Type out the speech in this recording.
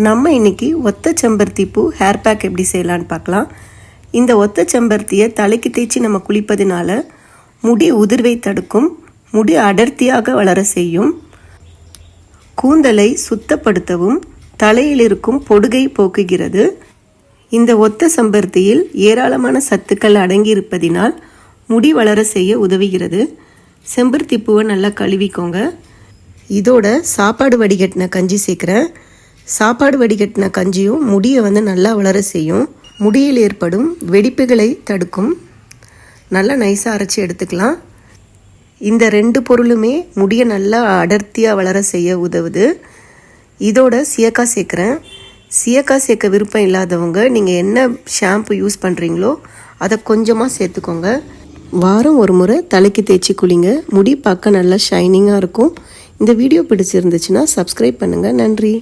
நம்ம இன்னைக்கு ஒத்த செம்பருத்தி பூ ஹேர் பேக் எப்படி செய்யலான்னு பார்க்கலாம். இந்த ஒத்த செம்பருத்தியை தலைக்கு தேய்ச்சி நம்ம குளிப்பதினால முடி உதிர்வை தடுக்கும், முடி அடர்த்தியாக வளர செய்யும், கூந்தலை சுத்தப்படுத்தவும் தலையில் இருக்கும் பொடுகை போக்குகிறது. இந்த ஒத்த செம்பருத்தியில் ஏராளமான சத்துக்கள் அடங்கியிருப்பதினால் முடி வளர செய்ய உதவுகிறது. செம்பருத்தி பூவை நல்லா கழுவிக்கோங்க. இதோட சாப்பாடு வடிகட்டின கஞ்சி சேர்க்குறேன். சாப்பாடு வடிகட்டின கஞ்சியும் முடியை நல்லா வளர செய்யும், முடியில் ஏற்படும் வெடிப்புகளை தடுக்கும். நல்லா நைஸாக அரைச்சி எடுத்துக்கலாம். இந்த 2 பொருளுமே முடியை நல்லா அடர்த்தியாக வளர செய்ய உதவுது. இதோட சீயக்காய் சேர்க்குறேன். சீயக்காய் சேர்க்க விருப்பம் இல்லாதவங்க நீங்கள் என்ன ஷாம்பு யூஸ் பண்ணுறீங்களோ அதை கொஞ்சமாக சேர்த்துக்கோங்க. வாரம் ஒரு முறை தலைக்கு தேய்ச்சி குளிங்க, முடி பார்க்க நல்லா ஷைனிங்காக இருக்கும். இந்த வீடியோ பிடிச்சிருந்துச்சுன்னா சப்ஸ்கிரைப் பண்ணுங்கள். நன்றி.